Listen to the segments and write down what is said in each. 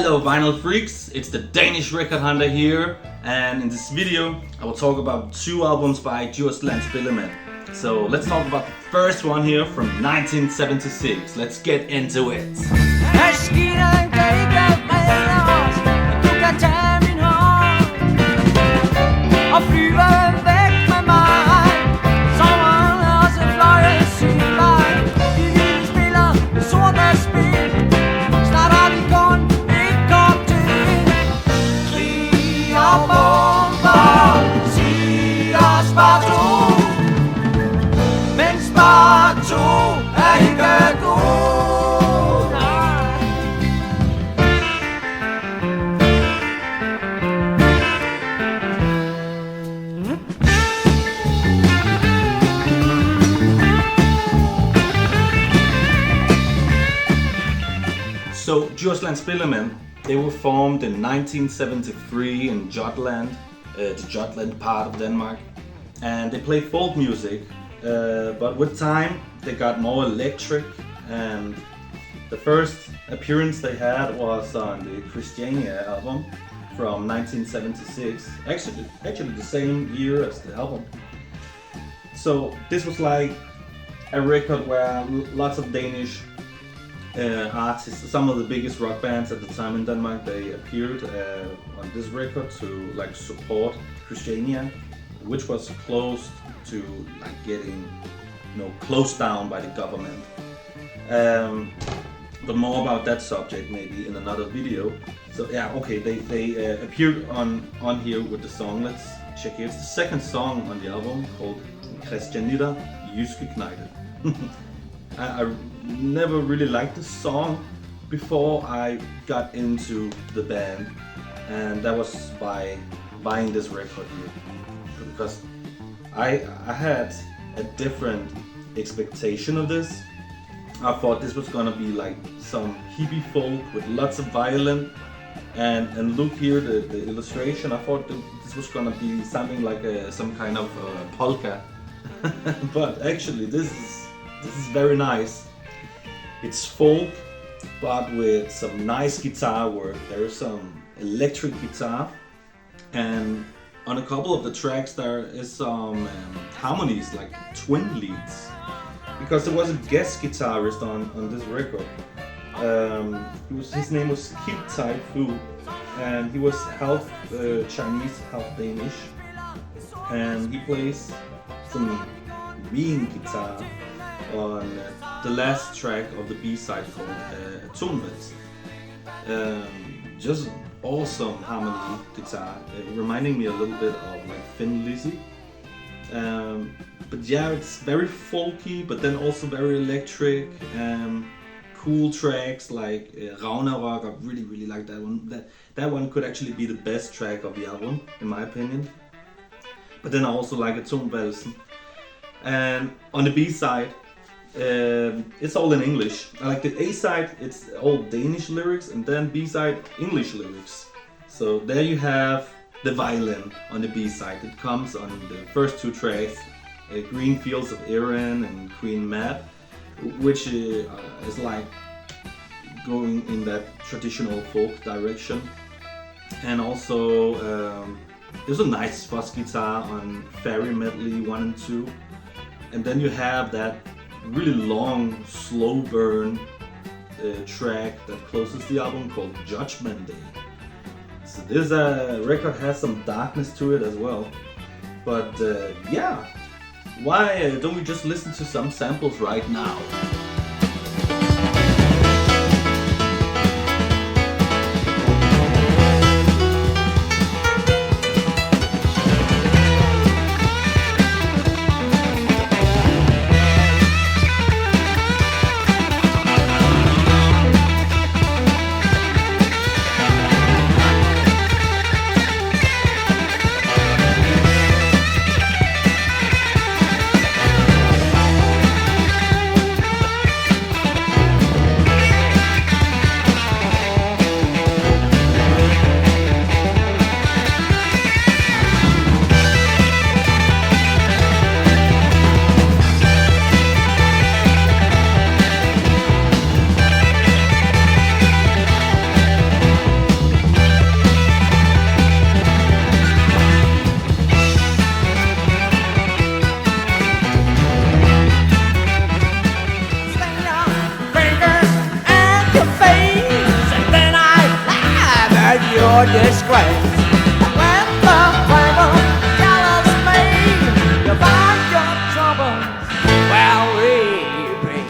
Hello vinyl freaks, it's the Danish record hunter here, and in this video I will talk about two albums by Djursland Spillemænd. So let's talk about the first one here from 1976. Let's get into it. So Djursland Spillemænd, they were formed in 1973 in Jutland, the Jutland part of Denmark, and they play folk music, but with time they got more electric, and the first appearance they had was on the Christiania album from 1976, actually the same year as the album. So this was like a record where lots of Danish artists, some of the biggest rock bands at the time in Denmark, they appeared on this record to like support Christiania, which was close to like getting closed down by the government. But more about that subject maybe in another video. So yeah, okay, they appeared on here with the song. Let's check it. It's the second song on the album called Christianitter Jyske Knejte. I never really liked this song before I got into the band, and that was by buying this record here, because I had a different expectation of this. I thought this was gonna be like some hippie folk with lots of violin, and look here, the illustration. I thought that this was gonna be something like some kind of polka, but actually this is very nice. It's folk, but with some nice guitar work. There's some electric guitar, and on a couple of the tracks there is some harmonies, like twin leads, because there was a guest guitarist on this record. His name was Kip Tai Fu, and he was half Chinese, half Danish, and he plays some Wien guitar on the last track of the B-side called Atomvals. Just awesome harmony guitar, reminding me a little bit of like Thin Lizzy. But yeah, it's very folky, but then also very electric. Cool tracks like Ragnarok. I really like that one. That one could actually be the best track of the album, in my opinion. But then I also like Atomvalsen. And on the B-side, it's all in English. I like the A-side, it's all Danish lyrics, and then B-side, English lyrics. So there you have the violin on the B-side. It comes on the first two tracks, Green Fields of Erin and Queen Mab, which is like going in that traditional folk direction. And also there's a nice fuzz guitar on Fairy Medley 1 and 2. And then you have that really long, slow burn track that closes the album called Judgment Day. So this record has some darkness to it as well. But yeah, why don't we just listen to some samples right now? your disgrace. When the flavor gallows me, you find your troubles where we be.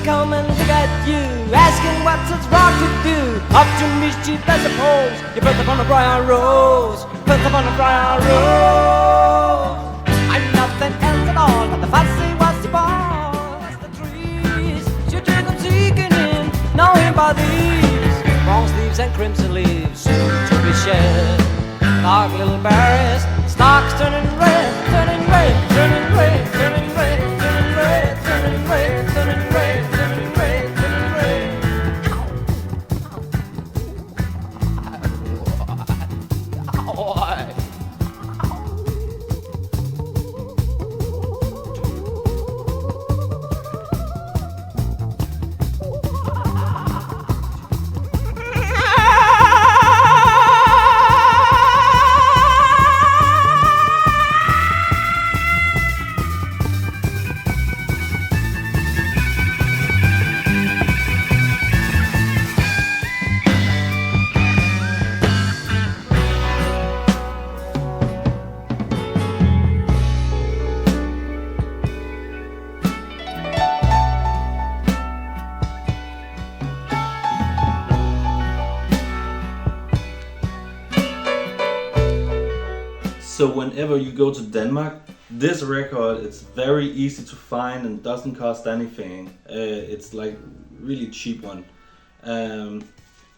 Come and look at you, asking what's it's wrong to do. Up to mischief, I suppose. You put upon a briar rose, put upon a briar rose. I'm nothing else at all but the fussy wussy ball. It's the trees, you do them seeking in, know him by these. Bronze leaves and crimson leaves, soon to be shed. Dark little berries, stalks turning red, turning red, turning red, turning red, turning red, turning red, turning red. So whenever you go to Denmark, this record, it's very easy to find and doesn't cost anything. It's like really cheap one.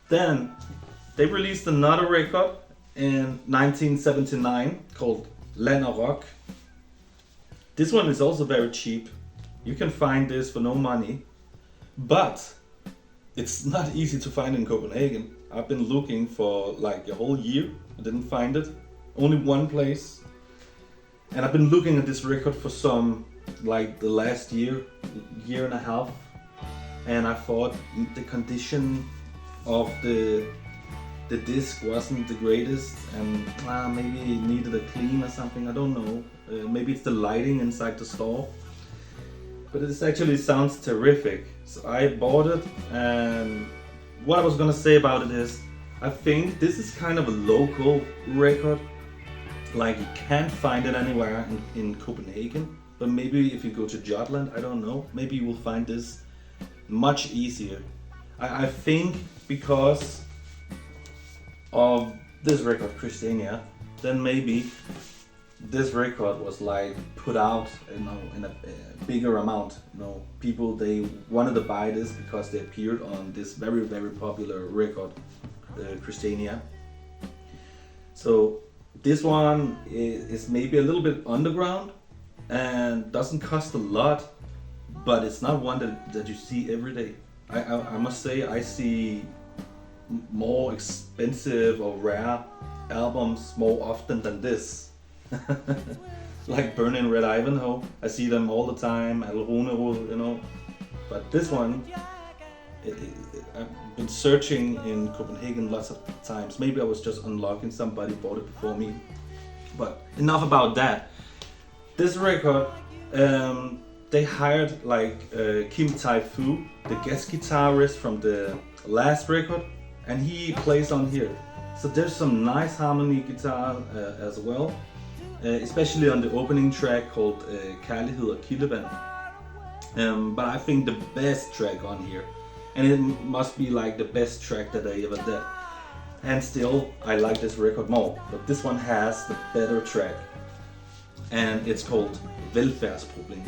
Then they released another record in 1979 called Land og Rock. This one is also very cheap. You can find this for no money, but it's not easy to find in Copenhagen. I've been looking for like a whole year. I didn't find it. Only one place. And I've been looking at this record for some, like the last year and a half. And I thought the condition of the disc wasn't the greatest, and maybe it needed a clean or something, I don't know. Maybe it's the lighting inside the store. But it actually sounds terrific. So I bought it, and what I was gonna say about it is, I think this is kind of a local record. Like you can't find it anywhere in Copenhagen, but maybe if you go to Djursland, I don't know, maybe you will find this much easier. I think because of this record, Christiania, then maybe this record was like put out, in a bigger amount. People, they wanted to buy this because they appeared on this very, very popular record, Christiania. So this one is maybe a little bit underground and doesn't cost a lot, but it's not one that you see every day. I must say I see more expensive or rare albums more often than this. Like Burning Red Ivanhoe, I see them all the time, Al Runerud, But this one, I've been searching in Copenhagen lots of times. Maybe I was just unlocking, somebody bought it before me. But enough about that. This record, they hired like Kim Tai-Fu, the guest guitarist from the last record, and he plays on here. So there's some nice harmony guitar as well, especially on the opening track called Kærlighed og Kildevand. But I think the best track on here, and it must be like the best track that I ever did. And still, I like this record more, but this one has the better track. And it's called Velfærdsproblem.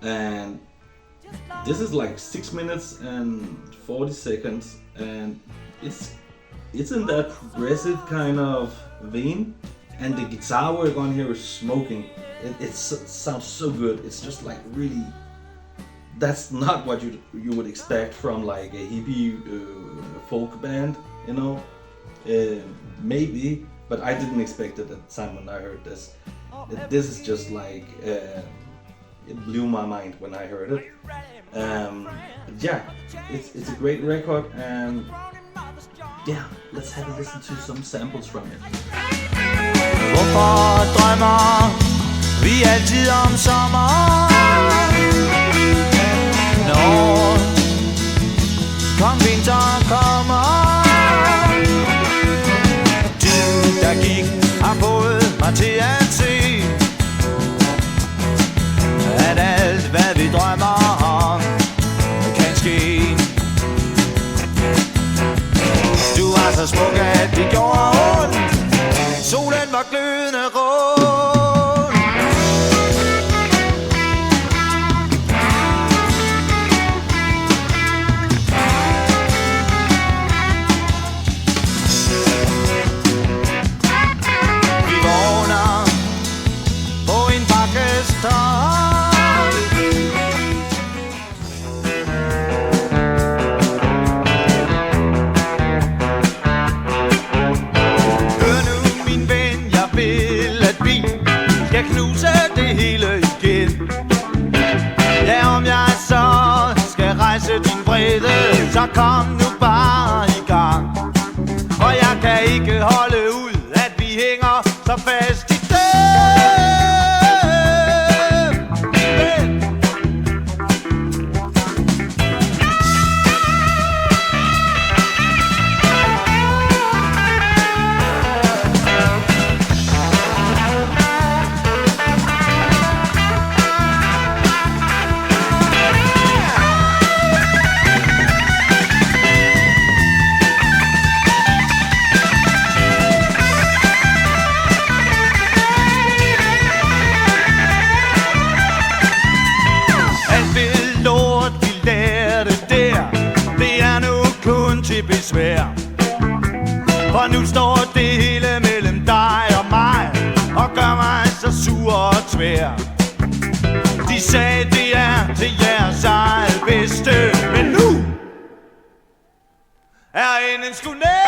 And this is like 6 minutes and 40 seconds, and it's in that progressive kind of vein, and the guitar work on here is smoking. It sounds so good. It's just like really, that's not what you would expect from like a hippie folk band. you know, maybe, but I didn't expect it at the time when I heard this. This is just like, it blew my mind when I heard it. Yeah, it's a great record, and yeah, let's have a listen to some samples from it. Hvorfor drømmer vi altid om sommer? Når kom vinteren kommer. Tiden der gik har fået mig til at se, at alt hvad vi drømmer om kan ske. Du var så smuk at det gjorde ondt. Solen var glødende rund. Vi vågner på en bakkestop. Jeg knuse det hele igen. Ja, om jeg så skal rejse din vrede, så kom nu bare i gang. Og jeg kan ikke holde ud, at vi hænger så fast i det. Besvær. For nu står det hele mellem dig og mig, og gør mig så sur og tvær. De sagde det er til jeres eget bedste, men nu er enden sgu nær.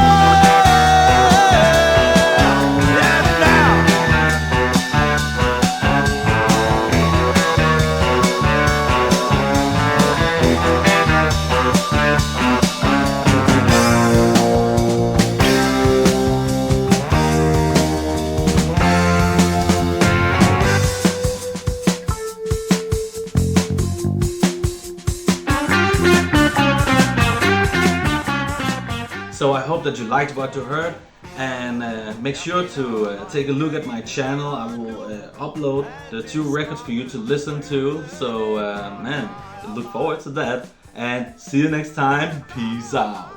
So I hope that you liked what you heard, and make sure to take a look at my channel. I will upload the 2 records for you to listen to. So man, look forward to that, and see you next time. Peace out.